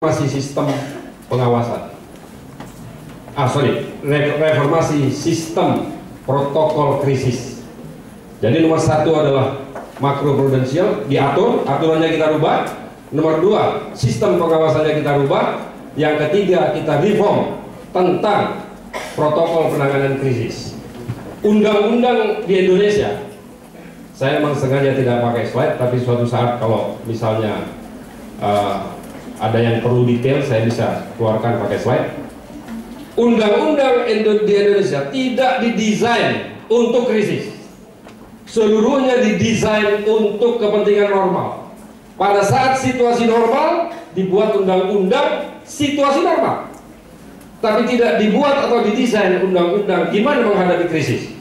reformasi sistem pengawasan. Reformasi sistem protokol krisis. Jadi nomor satu adalah makroprudensial, diatur, aturannya kita rubah. Nomor dua, sistem pengawasannya kita rubah. Yang ketiga, kita reform tentang protokol penanganan krisis. Undang-undang di Indonesia, saya memang sengaja tidak pakai slide, tapi suatu saat kalau misalnya ada yang perlu detail, saya bisa keluarkan pakai slide. Undang-undang di Indonesia tidak didesain untuk krisis. Seluruhnya didesain untuk kepentingan normal. Pada saat situasi normal, dibuat undang-undang situasi normal. Tapi tidak dibuat atau didesain undang-undang gimana menghadapi krisis.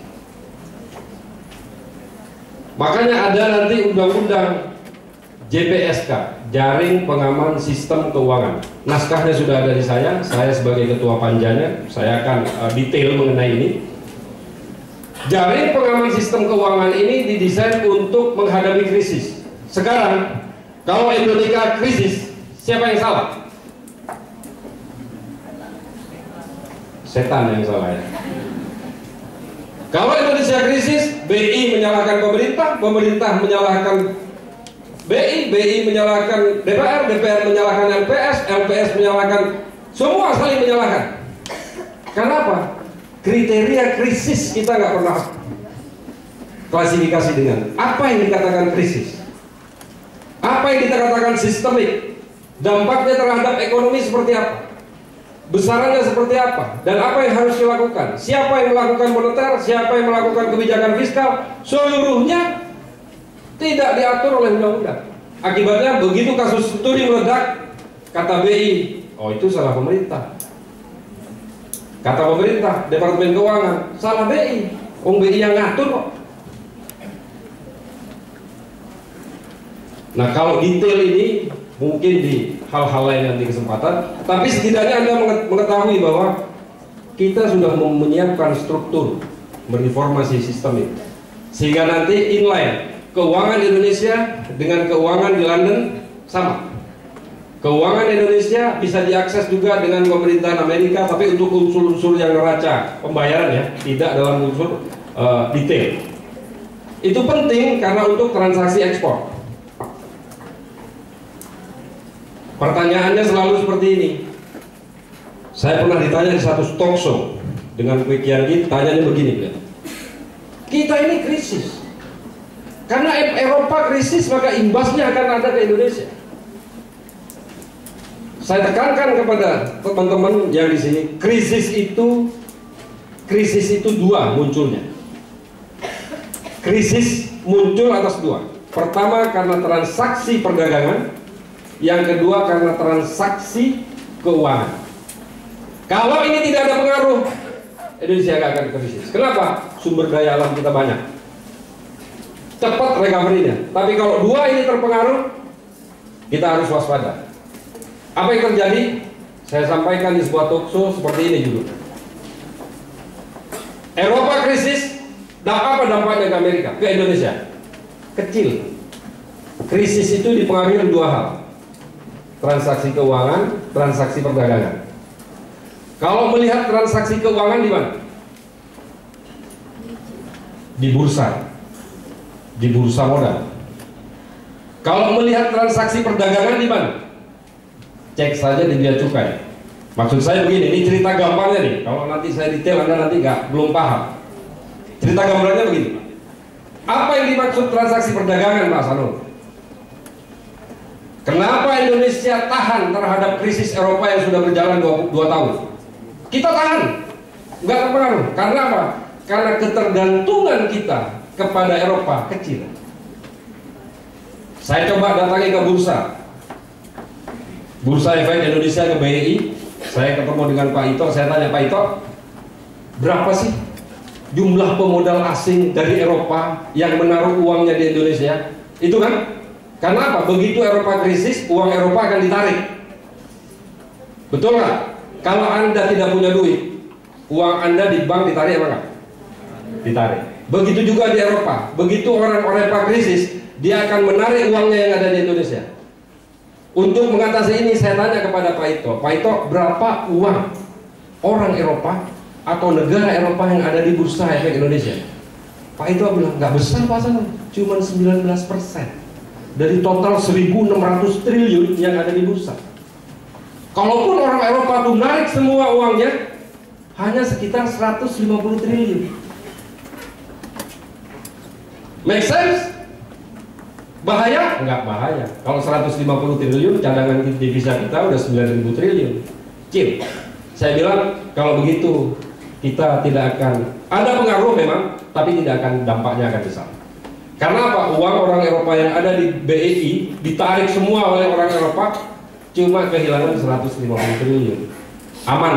Makanya ada nanti undang-undang JPSK, Jaring Pengaman Sistem Keuangan. Naskahnya sudah ada di saya sebagai ketua panjanya, saya akan detail mengenai ini. Jaring Pengaman Sistem Keuangan ini didesain untuk menghadapi krisis. Sekarang, kalau Indonesia krisis, siapa yang salah? Setan yang salah ya. Kalau Indonesia krisis, BI menyalahkan pemerintah, pemerintah menyalahkan BI menyalahkan DPR, DPR menyalahkan LPS, LPS menyalahkan, semua saling menyalahkan. Kenapa? Kriteria krisis kita nggak pernah klasifikasi dengan apa yang dikatakan krisis, apa yang kita katakan sistemik, dampaknya terhadap ekonomi seperti apa, besarannya seperti apa, dan apa yang harus dilakukan, siapa yang melakukan moneter, siapa yang melakukan kebijakan fiskal, seluruhnya tidak diatur oleh undang-undang. Akibatnya begitu kasus studi meledak, kata BI, oh itu salah pemerintah. Kata pemerintah, Departemen Keuangan, salah BI. BI yang ngatur kok. Nah kalau detail ini mungkin di hal-hal lain nanti kesempatan, tapi setidaknya Anda mengetahui bahwa kita sudah menyiapkan struktur mereformasi sistem ini, sehingga nanti inline keuangan Indonesia dengan keuangan di London sama. Keuangan Indonesia bisa diakses juga dengan pemerintahan Amerika, tapi untuk unsur-unsur yang neraca pembayaran ya, tidak dalam unsur detail. Itu penting karena untuk transaksi ekspor. Pertanyaannya selalu seperti ini. Saya pernah ditanya di satu talk show dengan Quick Yangi, tanyanya begini, kita ini krisis. Karena Eropa krisis, maka imbasnya akan ada ke Indonesia. Saya tekankan kepada teman-teman yang di sini, krisis itu dua munculnya. Krisis muncul atas dua. Pertama karena transaksi perdagangan, yang kedua karena transaksi keuangan. Kalau ini tidak ada pengaruh, Indonesia nggak akan krisis. Kenapa? Sumber daya alam kita banyak, cepat recovery-nya. Tapi kalau dua ini terpengaruh, kita harus waspada. Apa yang terjadi? Saya sampaikan di sebuah talk show seperti ini dulu. Eropa krisis, apa dampaknya ke Amerika, ke Indonesia? Kecil. Krisis itu dipengaruhi oleh dua hal: transaksi keuangan, transaksi perdagangan. Kalau melihat transaksi keuangan di mana? Di bursa. Di bursa modal. Kalau melihat transaksi perdagangan di mana? Cek saja di bea cukai. Maksud saya begini, ini cerita gampangnya nih. Kalau nanti saya detail, Anda nanti belum paham. Cerita gambarnya begini. Apa yang dimaksud transaksi perdagangan, Mas Anur? Kenapa Indonesia tahan terhadap krisis Eropa yang sudah berjalan 2 tahun? Kita tahan, nggak terpengaruh. Karena apa? Karena ketergantungan kita kepada Eropa kecil. Saya coba datangi ke Bursa Efek Indonesia ke BI. Saya ketemu dengan Pak Ito. Saya tanya, Pak Ito, berapa sih jumlah pemodal asing dari Eropa yang menaruh uangnya di Indonesia? Itu kan? Karena apa? Begitu Eropa krisis, uang Eropa akan ditarik. Betul nggak? Kalau Anda tidak punya duit, uang Anda di bank ditarik apa nggak? Ditarik. Begitu juga di Eropa. Begitu orang Eropa krisis, dia akan menarik uangnya yang ada di Indonesia. Untuk mengatasi ini saya tanya kepada Pak Ito, berapa uang orang Eropa atau negara Eropa yang ada di bursa efek Indonesia? Pak Ito bilang nggak besar Pak Hasanul, cuma 19% dari total 1.600 triliun yang ada di bursa. Kalaupun orang Eropa tuh narik semua uangnya, hanya sekitar 150 triliun. Make sense? Bahaya? Enggak bahaya. Kalau 150 triliun, cadangan devisa kita udah 9.000 triliun. Cip, saya bilang kalau begitu kita tidak akan ada pengaruh memang, tapi tidak akan dampaknya akan besar. Karena apa? Uang orang Eropa yang ada di BEI ditarik semua oleh orang Eropa, cuma kehilangan 150 triliun. Aman.